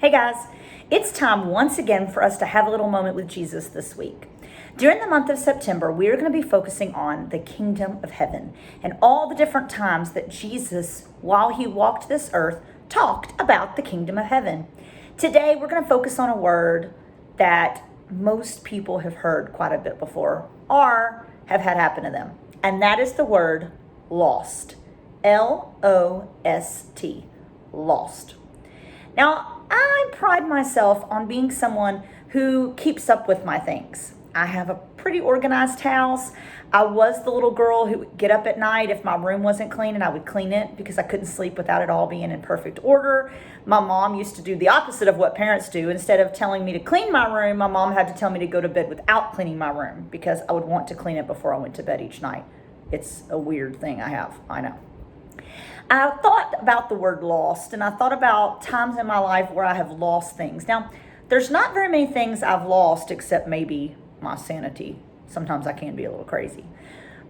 Hey guys, it's time once again for us to have a little moment with Jesus this week. During the month of September, we are going to be focusing on the kingdom of heaven and all the different times that Jesus, while he walked this earth, talked about the kingdom of heaven. Today, we're going to focus on a word that most people have heard quite a bit before or have had happen to them, and that is the word lost. L-O-S-T, lost. Now, I pride myself on being someone who keeps up with my things. I have a pretty organized house. I was the little girl who would get up at night if my room wasn't clean, and I would clean it because I couldn't sleep without it all being in perfect order. My mom used to do the opposite of what parents do. Instead of telling me to clean my room, my mom had to tell me to go to bed without cleaning my room because I would want to clean it before I went to bed each night. It's a weird thing I have, I know. I thought about the word lost, and I thought about times in my life where I have lost things. Now, there's not very many things I've lost except maybe my sanity. Sometimes I can be a little crazy.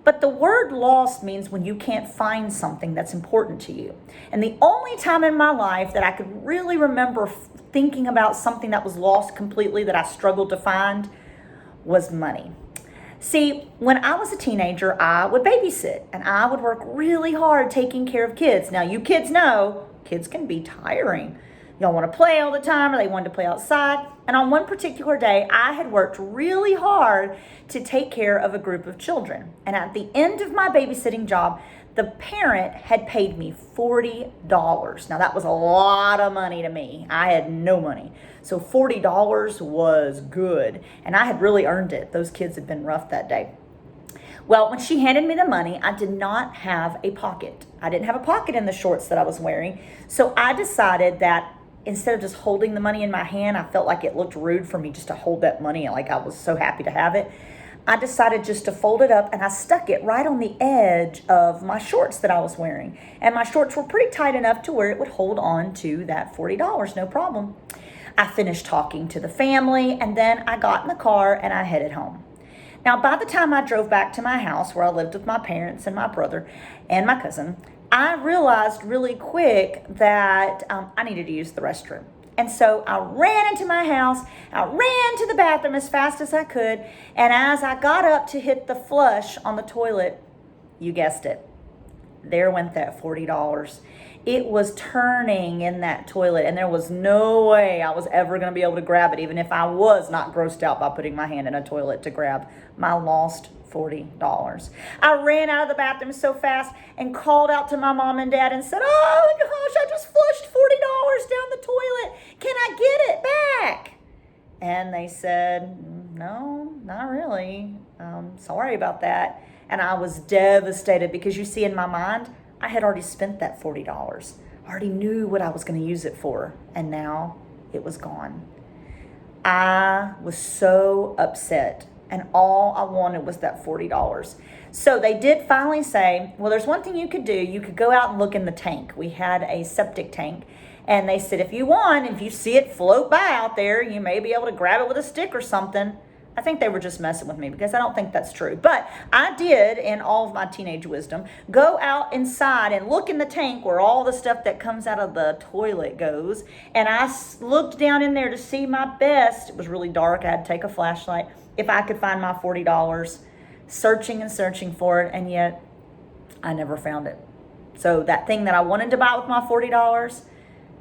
But the word lost means when you can't find something that's important to you. And the only time in my life that I could really remember thinking about something that was lost completely that I struggled to find was money. See, when I was a teenager, I would babysit and I would work really hard taking care of kids. Now, you kids know kids can be tiring. You don't want to play all the time, or they wanted to play outside. And on one particular day, I had worked really hard to take care of a group of children. And at the end of my babysitting job, the parent had paid me $40. Now, that was a lot of money to me. I had no money. So $40 was good. And I had really earned it. Those kids had been rough that day. Well, when she handed me the money, I did not have a pocket. I didn't have a pocket in the shorts that I was wearing. So I decided that instead of just holding the money in my hand, I felt like it looked rude for me just to hold that money. Like I was so happy to have it. I decided just to fold it up, and I stuck it right on the edge of my shorts that I was wearing. And my shorts were pretty tight enough to where it would hold on to that $40, no problem. I finished talking to the family, and then I got in the car and I headed home. Now, by the time I drove back to my house where I lived with my parents and my brother and my cousin, I realized really quick that I needed to use the restroom. And so I ran into my house, I ran to the bathroom as fast as I could, and as I got up to hit the flush on the toilet, you guessed it, there went that $40. It was turning in that toilet, and there was no way I was ever going to be able to grab it, even if I was not grossed out by putting my hand in a toilet to grab my lost $40. I ran out of the bathroom so fast and called out to my mom and dad and said, "Oh gosh, I just flushed $40 down the toilet. Can I get it back?" And they said, "No, not really. Sorry about that." And I was devastated because you see, in my mind, I had already spent that $40. I already knew what I was going to use it for, and now it was gone. I was so upset. And all I wanted was that $40. So they did finally say, well, there's one thing you could do. You could go out and look in the tank. We had a septic tank. And they said, if you want, if you see it float by out there, you may be able to grab it with a stick or something. I think they were just messing with me because I don't think that's true. But I did, in all of my teenage wisdom, go out inside and look in the tank where all the stuff that comes out of the toilet goes. And I looked down in there to see my best. It was really dark. I had to take a flashlight. If I could find my $40, searching and searching for it, and yet I never found it. So that thing that I wanted to buy with my $40,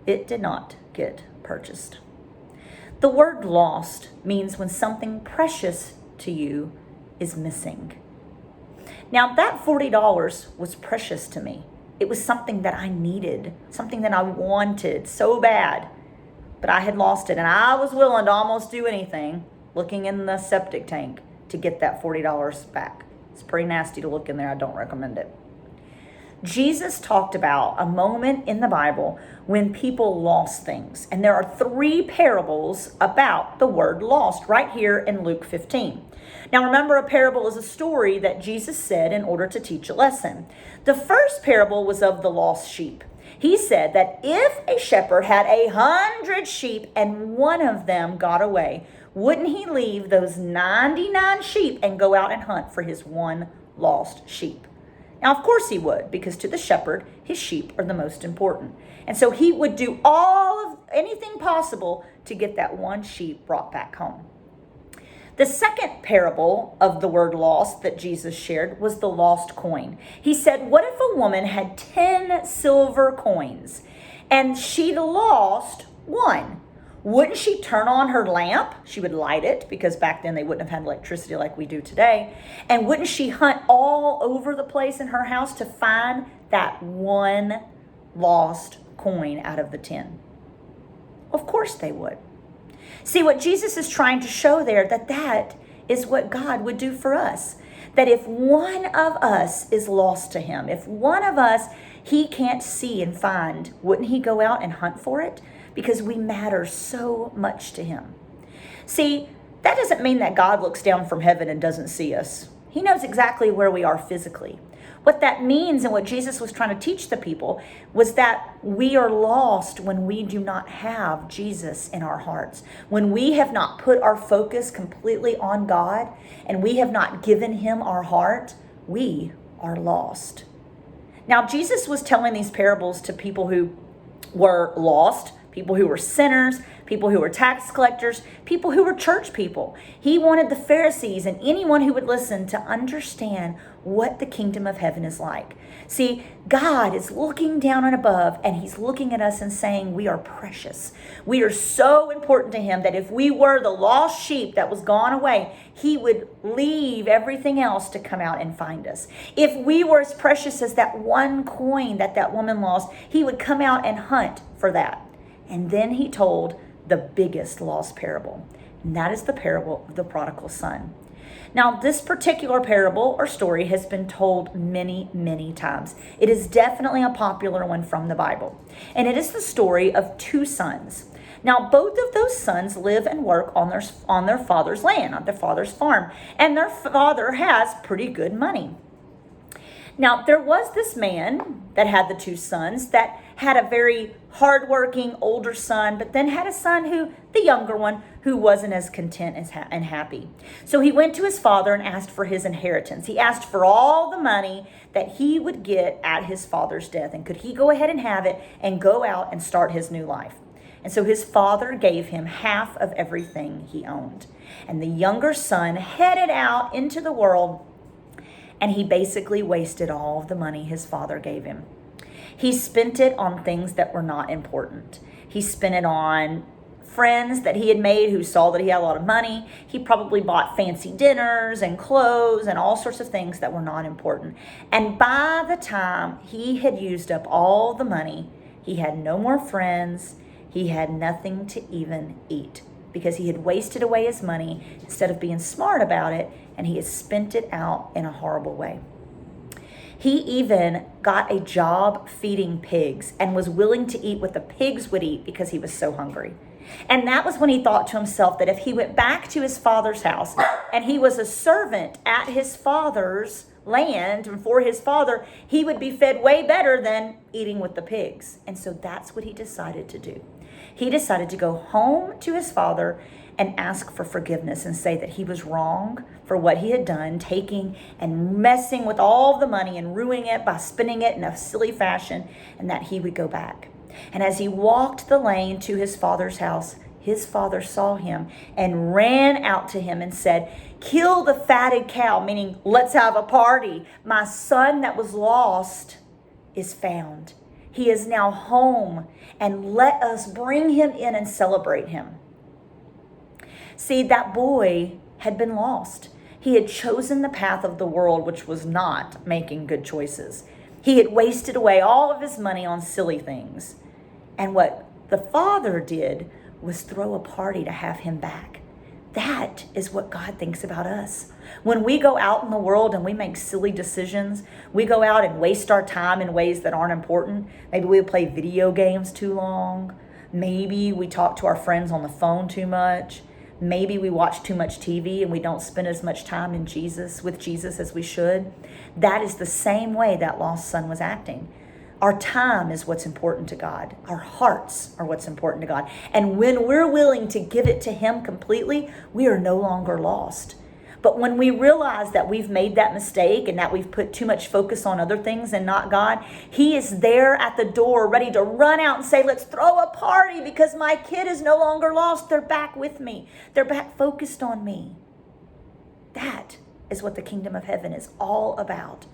it did not get purchased. The word lost means when something precious to you is missing. Now, that $40 was precious to me. It was something that I needed, something that I wanted so bad, but I had lost it, and I was willing to almost do anything, looking in the septic tank, to get that $40 back. It's pretty nasty to look in there. I don't recommend it. Jesus talked about a moment in the Bible when people lost things. And there are 3 parables about the word lost right here in Luke 15. Now remember, a parable is a story that Jesus said in order to teach a lesson. The first parable was of the lost sheep. He said that if a shepherd had 100 sheep and one of them got away, wouldn't he leave those 99 sheep and go out and hunt for his one lost sheep? Now, of course he would, because to the shepherd, his sheep are the most important. And so he would do anything possible to get that one sheep brought back home. The second parable of the word lost that Jesus shared was the lost coin. He said, what if a woman had 10 silver coins and she'd lost one? Wouldn't she turn on her lamp? She would light it, because back then they wouldn't have had electricity like we do today. And wouldn't she hunt all over the place in her house to find that one lost coin out of the 10? Of course they would. See, what Jesus is trying to show there, that is what God would do for us. That if one of us is lost to him, if one of us he can't see and find, wouldn't he go out and hunt for it? Because we matter so much to him. See, that doesn't mean that God looks down from heaven and doesn't see us. He knows exactly where we are physically. What that means, and what Jesus was trying to teach the people, was that we are lost when we do not have Jesus in our hearts. When we have not put our focus completely on God and we have not given him our heart, we are lost. Now, Jesus was telling these parables to people who were lost, people who were sinners, people who were tax collectors, people who were church people. He wanted the Pharisees and anyone who would listen to understand what the kingdom of heaven is like. See, God is looking down and above, and he's looking at us and saying we are precious. We are so important to him that if we were the lost sheep that was gone away, he would leave everything else to come out and find us. If we were as precious as that one coin that woman lost, he would come out and hunt for that. And then he told the biggest lost parable, and that is the parable of the prodigal son. Now, this particular parable or story has been told many, many times. It is definitely a popular one from the Bible, and it is the story of two sons. Now, both of those sons live and work on their father's land, on their father's farm, and their father has pretty good money. Now, there was this man that had the two sons that had a very hardworking older son, but then had a son the younger one, who wasn't as content and happy. So he went to his father and asked for his inheritance. He asked for all the money that he would get at his father's death, and could he go ahead and have it and go out and start his new life. And so his father gave him half of everything he owned. And the younger son headed out into the world, and he basically wasted all of the money his father gave him. He spent it on things that were not important. He spent it on friends that he had made who saw that he had a lot of money. He probably bought fancy dinners and clothes and all sorts of things that were not important. And by the time he had used up all the money, he had no more friends. He had nothing to even eat, because he had wasted away his money instead of being smart about it, and he had spent it out in a horrible way. He even got a job feeding pigs and was willing to eat what the pigs would eat because he was so hungry. And that was when he thought to himself that if he went back to his father's house and he was a servant at his father's land and for his father, he would be fed way better than eating with the pigs. And so that's what he decided to do. He decided to go home to his father and ask for forgiveness and say that he was wrong for what he had done, taking and messing with all the money and ruining it by spending it in a silly fashion, and that he would go back. And as he walked the lane to his father's house, his father saw him and ran out to him and said, "Kill the fatted cow," meaning let's have a party. My son that was lost is found. He is now home, and let us bring him in and celebrate him. See, that boy had been lost. He had chosen the path of the world, which was not making good choices. He had wasted away all of his money on silly things. And what the father did was throw a party to have him back. That is what God thinks about us. When we go out in the world and we make silly decisions, we go out and waste our time in ways that aren't important. Maybe we play video games too long. Maybe we talk to our friends on the phone too much. Maybe we watch too much TV and we don't spend as much time with Jesus as we should. That is the same way that lost son was acting. Our time is what's important to God. Our hearts are what's important to God. And when we're willing to give it to him completely, we are no longer lost. But when we realize that we've made that mistake and that we've put too much focus on other things and not God, He is there at the door ready to run out and say, let's throw a party because my kid is no longer lost. They're back with me. They're back focused on me. That is what the kingdom of heaven is all about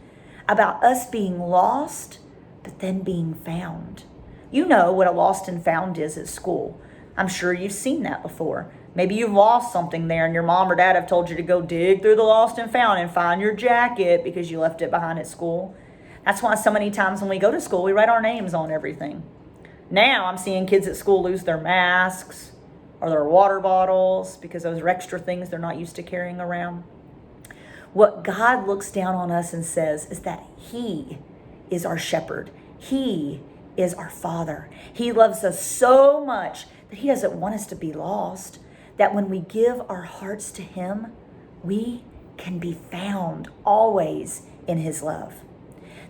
us being lost, but then being found. You know what a lost and found is at school. I'm sure you've seen that before. Maybe you've lost something there and your mom or dad have told you to go dig through the lost and found and find your jacket because you left it behind at school. That's why so many times when we go to school, we write our names on everything. Now I'm seeing kids at school lose their masks or their water bottles because those are extra things they're not used to carrying around. What God looks down on us and says is that He is our shepherd. He is our Father. He loves us so much that He doesn't want us to be lost. That when we give our hearts to Him, we can be found always in His love.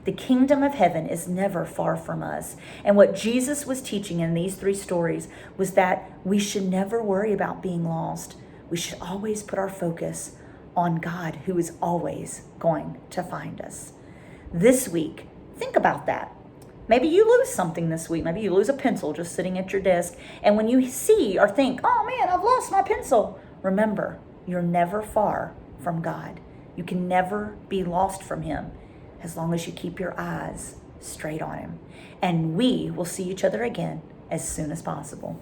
The kingdom of heaven is never far from us. And what Jesus was teaching in these 3 stories was that we should never worry about being lost. We should always put our focus on God, who is always going to find us. This week, think about that. Maybe you lose something this week. Maybe you lose a pencil just sitting at your desk. And when you see or think, oh man, I've lost my pencil, remember, you're never far from God. You can never be lost from Him as long as you keep your eyes straight on Him. And we will see each other again as soon as possible.